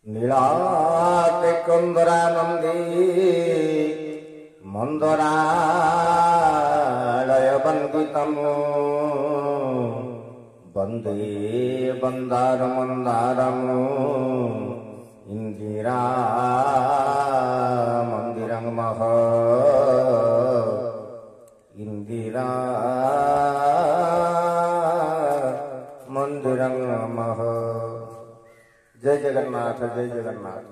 नीलाते कुंदरा नंदी मंदरालय वंदितमो वंदे वंदार मंदारमो इंदिरा मंदिरं मह इंदिरा मंदिरं मह। जय जगन्नाथ जय जगन्नाथ।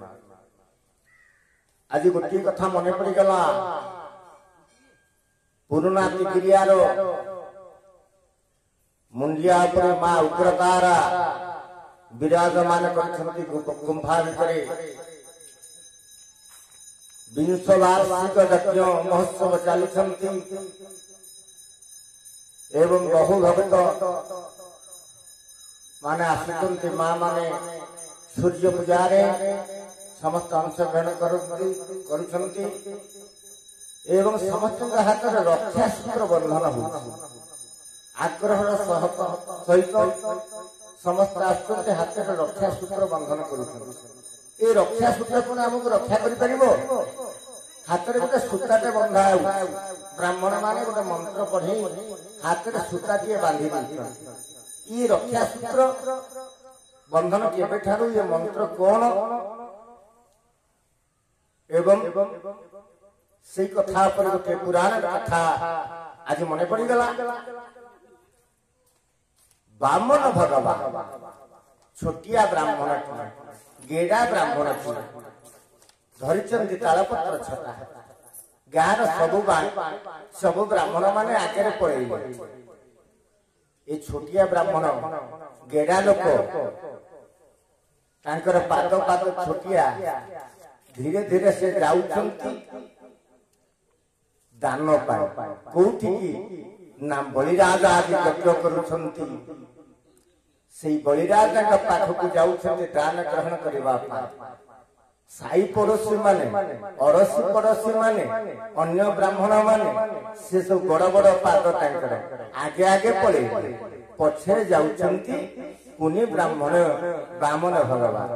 आज गोटे कथा मन पड़गला पुरुना तिगिरियार मुंडिया पर माँ उग्रतारा विराजमान करछंती गुंफा भितरे विंश वार्षिक यज्ञ महोत्सव चलुछंती एवं बहु भक्त माने आसुचंती माँ माने सूर्य पूजारे समस्त अंशग्रहण करुछंती एवं समस्त हाथ में रक्षा सूत्र बंधन हो आग्रहर सहित समस्त आश्चर्य हाथ में रक्षा सूत्र बंधन कर रक्षा सूत्र कौन आमको रक्षा कर हाथ में गोटे सूताटे बंधा ब्राह्मण माने गोटे मंत्र पढ़े हाथ में सूताटे बांधि ये रक्षा सूत्र बंधन केबे ठारू ये मंत्र कौन एवं से कथा पर गोटे पुराण कथा आज मन पड़गला। बामन भगवान छोटिया ब्राह्मण गेड़ा ब्राह्मण धरिचंदी तालपत्र छटा गाँव सबु ब्राह्मण माने आगे पड़े ये छोटिया ब्राह्मण गेड़ा लोक तांकर पाद पाद छोटिया धीरे धीरे से जाउछंती दान पाए कोठी ना बलिराज आदि यज्ञ करुछंती से बलिराज पाखक जाउछंती दान ग्रहण करबा साई पड़ोसी माने अड़ोसी पड़ोसी माने अन्य ब्राह्मण माने से सब बड़ बड़ पाद तांकर आगे आगे पड़े पछे जाउछंती कुनी ब्राह्मण बामन भगवान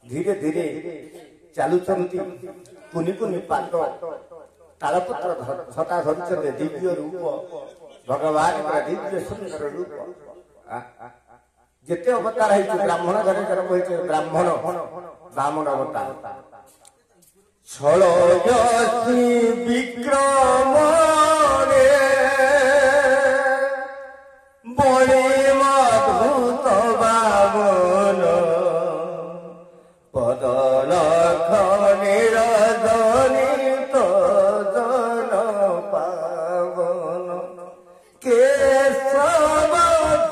धीरे धीरे चालुचंती कुनी कुनी पाद तालपत्र छटा धरिचंती दिव्य रूप भगवान का दिव्य सुंदर रूप जेते अवतार है ब्राह्मण घर जन्म होइछे ब्राह्मण बामन अवतार छलयसी विक्रम रे बड़े मधुत बामन पदलख निरजनित जन पावन केशव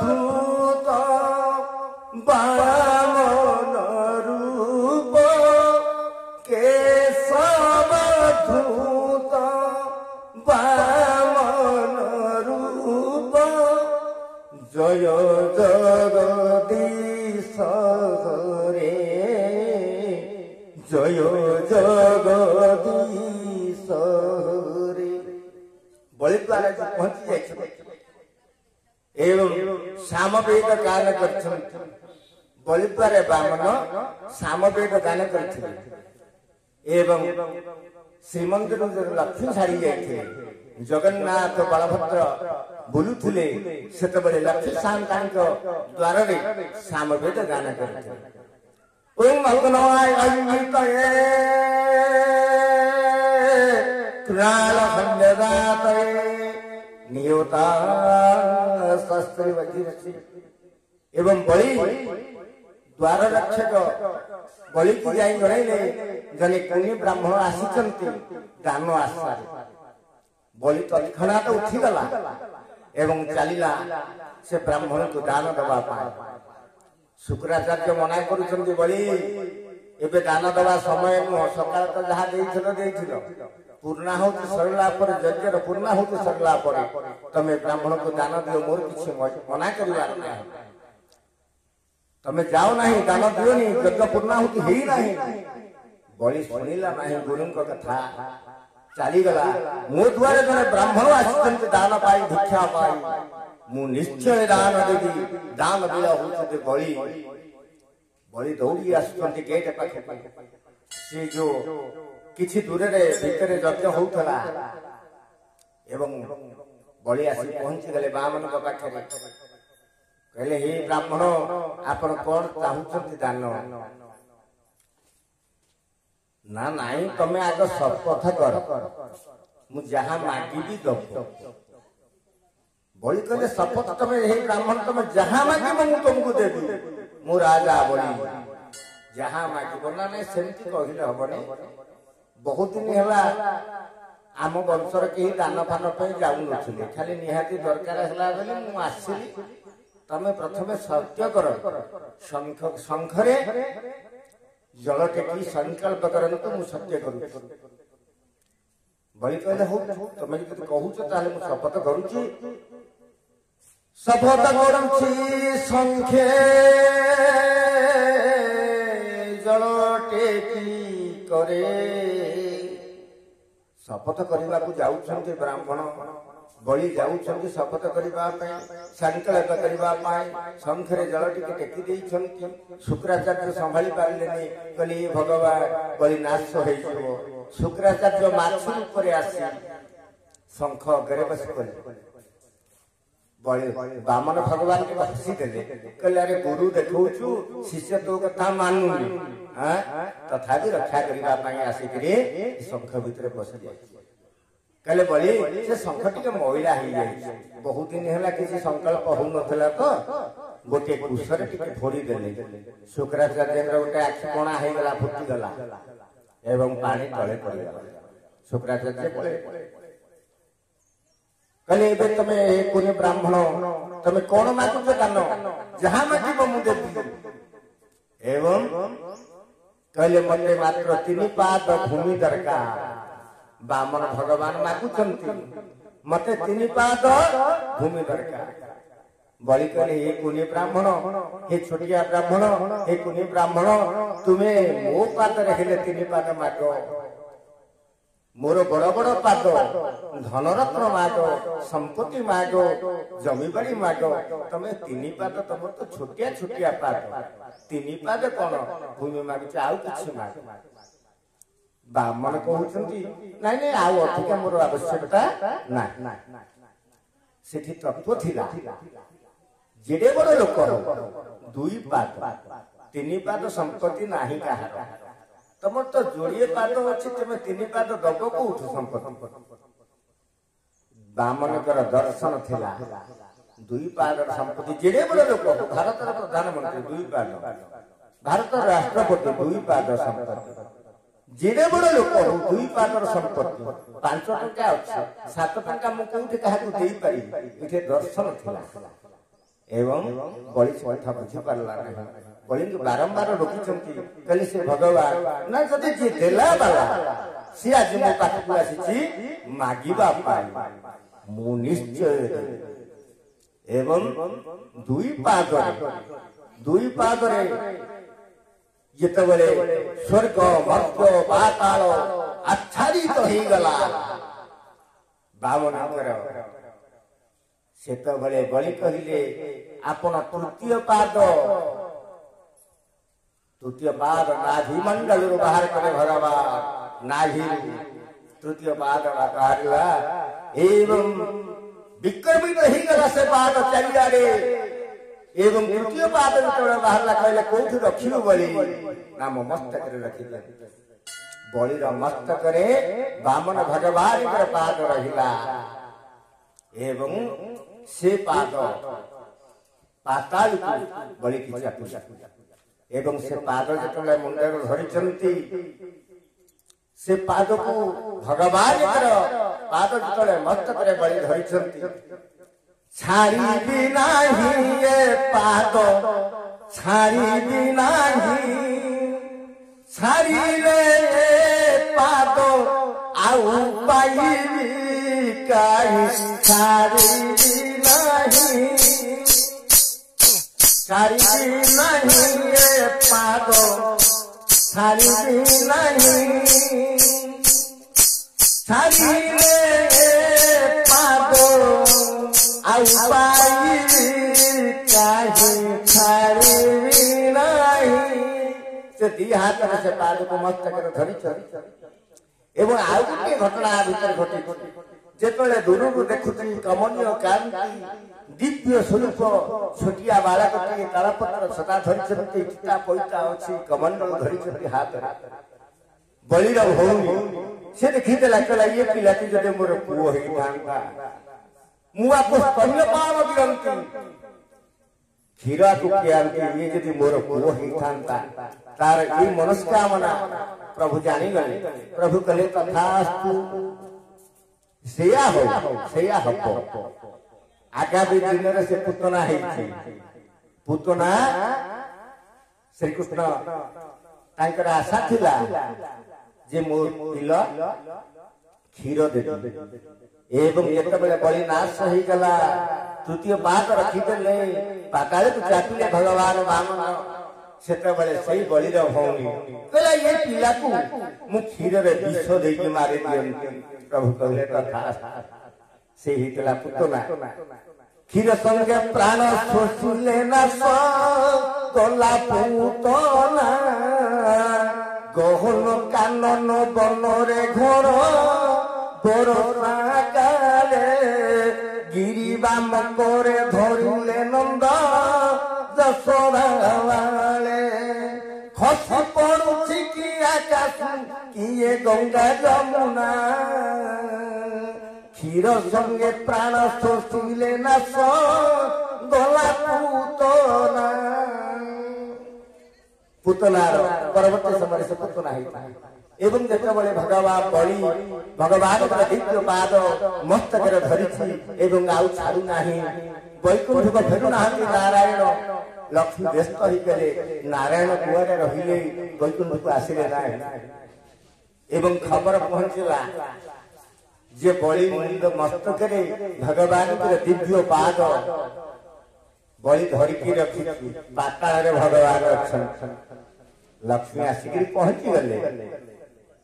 धूत बामन रूप केशव धूत बामन रूप जय जगदीश रे जय जगदीश रे। बलिद्वार पहुंची जाए एवं सामवेद गान कर बलिद्वार बामन सामवेद गान कर श्रीमंदिर लक्ष्मी छाड़ी जाते जगन्नाथ बलभद्र बुलुले से लक्ष्मी शांता द्वार सामवेद गान करते नियोता शास्त्री एवं बलि द्वार रक्षक बलि की जाई जणैले जने कुनी ब्राह्मण आसीचंती दान आशा बलि तत्क्षणात उठिगला एवं चलिला से ब्राह्मण को दान दबा पाए शुक्राचार्य मना करुचंती बलि एबे दान दबा समय नुह सकाळ तो जहा देइथिलो पूर्णाहुति सरला पर यज्ञ पूर्णाहुति सरला पर तमे ब्राह्मण को दान दियो मोर किछि मना करिवार नाही तमे जाओ नहीं दान दियो नहीं यज्ञ पूर्णाहुति हेई नहीं बलि सुनिला नहीं गुरुन को कथा चली गला मो द्वारे जने ब्राह्मण आछंती दान पाई भिक्षा पाई मु निश्चय दान देवी दान दिया होते बलि बलि दौड़ी आसुचंती गेट पाखे से जो किछि दूर रे भीतर यज्ञ होउतला एवं बलि आसी पहुंची गले बामन के पाखे कहले हे ब्राह्मण आपण कोन चाहुचंती दान ना नाई तमे आग शपथ कर मु जहां मांगी दब बलि कहले शपथ तमे हे ब्राह्मण तमे जहां मांगी मु तुमको देबी मु राजा बलि जहां मांगी ना नहीं सेमती कहले हबने बहुत दिन हला आम वंशर के दान फान पे जाऊ नथिले खाली निहाती दरकार हला बेले मु आसीली तमे प्रथमे सत्य कर शंखरे जल टेकी संकल्प करंतु मु सत्य करू बलि कहले हो तमे जदि कहूछ ताले मु शपथ करूची शपथ करूची संखे जल टेकी करे शपथ करने को जाऊँ ब्राह्मण बलि जाऊँ शपथ करने संकल्प करने शंखरे जल टिके टेकी देइछंती शुक्राचार्य संभाली पारले कहले भगवान बलि नाश हो शुक्राचार्य माछी ऊपर आसी शंख अग्रे बस बलि बामन भगवान के हसी देले कहले अरे गुरु देखौछु शिष्य तो कथा मानुनी तथापि रक्षा करबा पई आसीकरी शंख भीतर बस जाय कहले बलि से शंख टिके महिला ही जाय बहुत दिन हला किसी संकल्प हो नथला तो गोटे कुशर टिके फोड़ी देले शुक्राचार्य गोटे आखि कोणा हे गला फुटी गला एवं पानी तळे पड़ी गला शुक्राचार्य बोले कहले एबे तमे कोने ब्राह्मण तमे कोन मागुछ दान जहां मागिबो मु देबी एवं कहले मते मात्र 3 पाद भूमि दरकार बामन भगवान मागुछंती मते 3 पाद भूमि दरकार बलि कहले हे कोने ब्राह्मण हे छोटिया ब्राह्मण हे कोने ब्राह्मण तुमे मो पाद रखले 3 पाद मागो मोर बड़ बड़ पाद धनरत्न मागो संपत्ति मागो जमीबाड़ी मागो तमे 3 पाद तुम तो छोटिया छोटिया पाद 3 पाद कौन भूमि मागुच आउ किछि माग ब्राह्मण कहउछंती नाइ नाइ आउ अधिका मोर आवश्यकता ना सेठी तत्व थिला जेडे बड़ लोक 2 पाद 3 पाद संपत्ति नाही कहा तुम तो जोड़िए पाद अच्छी तुम 3 पाद दब को उठ संपत्ति बामन दर्शन थिला 2 पाद संपत्ति जेडे बड़ लोक भारत प्रधानमंत्री 2 पाद भारत राष्ट्रपति 2 पाद संपत्ति जेडे बड़ लोक 2 पाद संपत्ति 5 टंका अच्छी 7 टंका मु कोठी काहाकू देई पारी इथे दर्शन थिला एवं बलि कथा बुझी पारला नहीं बलि बारंबार रोकिछंती कहले से भगवान ना जदि जे देला बाला से आज मो पाखु आसीची मागिबा पाई मु निश्चय एवं 2 पाद रे जेतबेले स्वर्ग मर्त्य पाताल आच्छादित हो गला बामन सेतबेले बलि कहिले आपण तृतीय पाद नाभि मंडल बाहर करे भगवान नाभि तृतीय पाद बाहरला एवं विक्रमित ही गला से पाद चारियारे एवं तृतीय पाद जेतबेले बाहरला कहले कोठी रखियो बलि नाम मस्तक रे रखिले बलिर मस्तक रे बामन भगवान के पाद रहिला एवं से पाद पाताल को बलि की पूजा एवं से पाद जेतले मुंडर धरिचंती से पाद को भगवान पाद जेतले मस्तक रे बलि धरिचंती छाड़ी भी नाही ये पाद छाड़ी भी नाही छाड़ी रे पाद आउ पाई काई छाड़ी नहीं छाड़ी नहीं ये पाद छाड़ी नहीं छाड़ी रे पाद आउ पाई काई छाड़ी नहीं से दी हाथ से पाद को मस्तक धरी एवं आउ गोटे घटना भीतर घटी जेतले दूर को देखुती कमनीय कांति दिव्य स्वरूप छोटिया बालकटी तालपत्र सदा धरी चिता पैता अच्छी कमंडल धरी हाथ बलिर भौणी से देखते कहला ये पिलाटी जब मोर पुओ होता मुआको स्तन्यपान दियंती क्षीरा को ये जदि मोर पुओ होता तार ये मनस्कामना प्रभु जानी गले प्रभु कहले तथास्तु सेया हो आगामी दिन में से पुतना है पुतना श्री कृष्ण तांकर आशा थिला जे मोर पिल क्षीर दे एवं जेतबेले बलि नाश हो गला तृतीय पाद रखिदेले पाताल को चापिले भगवान वामन सेतबेले सही बलिर भौणी कहला ये पिला को मु क्षीर रे विष दे के मारे दियंती प्रभु कहले तथा से हितला पुतना क्षीर संगे प्राण शोषिले न गला पुतना गहन कानन बनरे घर बरसा काले गिरिबाम करे धरिले नंद जशोदावाले खसी पड़ुछि कि आकाश किए गंगा जमुना क्षीर संगे प्राण शोषिले न गला पुतना पुतनार परवर्ती समय से पुतना एवं जेतबेले भगवान बलि भगवान दिव्य पाद मस्तक धरी एवं आउ छाड़ू नाही वैकुंठ को फेरु नाहंती नारायण लक्ष्मी व्यस्त ही गले नारायण कुआरे रहिले वैकुंठ को आसिले नाही एवं खबर पहुंचला जे बलि मुंड मस्तक रे भगवान दिव्य पाद बलि धरिकी रखी पाताल भगवान अच्छा लक्ष्मी आसिक पहुंची गले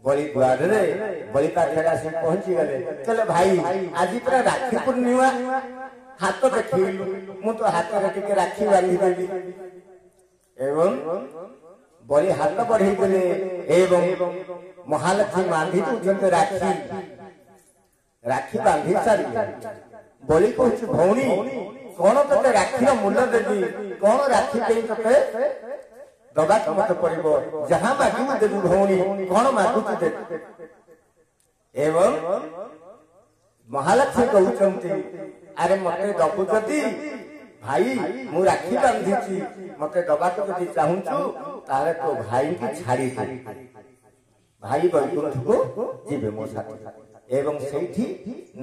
बलि द्वार रे बलि पाखे आसिक पहुंची गले चले भाई आज पूरा राखी पूर्णिमा हाथ देखिलु मु तो हाथ रे टिके राखी बांधी देली एवं बलि हाथ बढ़ी गले एवं महालक्ष्मी बांधी तो राखी राखी बांधी सारी बलि कहूँ भौणी कौन ते राखीर मूल्य देवी कौन राखी दे ते दबा मत पड़ो जहाँ मागू देवी भौणी कौन मागुची दे एवं महालक्ष्मी कहते अरे मत दबु जदि भाई मु राखी बांधी मत दबा जदि चाहूँ ताले तो भाई की छाड़ी भाई वैकुंठ को जीवे मो साथी एवं सेठी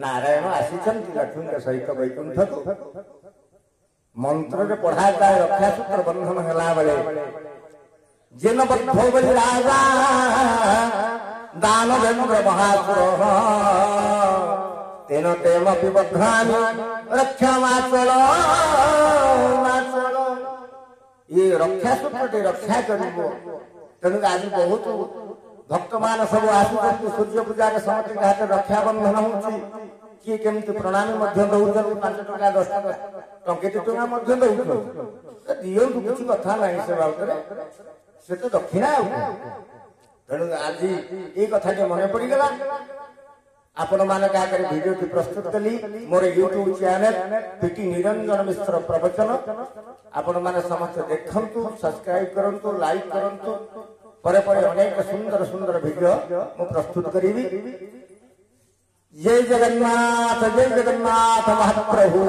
नारायण आसीचंती लक्ष्मी सहित वैकुंठ को मंत्र रे पढ़ा जाए रक्षा सूत्र बंधन हला बेले जेन बद्धो बलि राजा दानवेन्द्र महासुर तेन तेमपि बद्धामि रक्षा माचल ये रक्षा सूत्र रक्षा करिबो तेणु आज बहुत भक्त मान सब आसुचंती सूर्य पूजा समस्त हाथ रक्षा बंधन होची किए केमती प्रणामी मध्य दउछन 5 टका 10 टका टंके टका मध्य दउछन दियो किछि कथा नाही से बाबरे से तो दक्षिणा तेणु आज ये कथा के मन पड़ी गला आपण मान का कर वीडियो की प्रस्तुत कली मोर यूट्यूब चैनल पीटी निरंजन मिश्र प्रवचन आपण मान समस्त देखंतु सब्सक्राइब करंतु लाइक करंतु परे परे अनेक सुंदर सुंदर वीडियो मु प्रस्तुत करीबी जय जगन्नाथ महाप्रभु।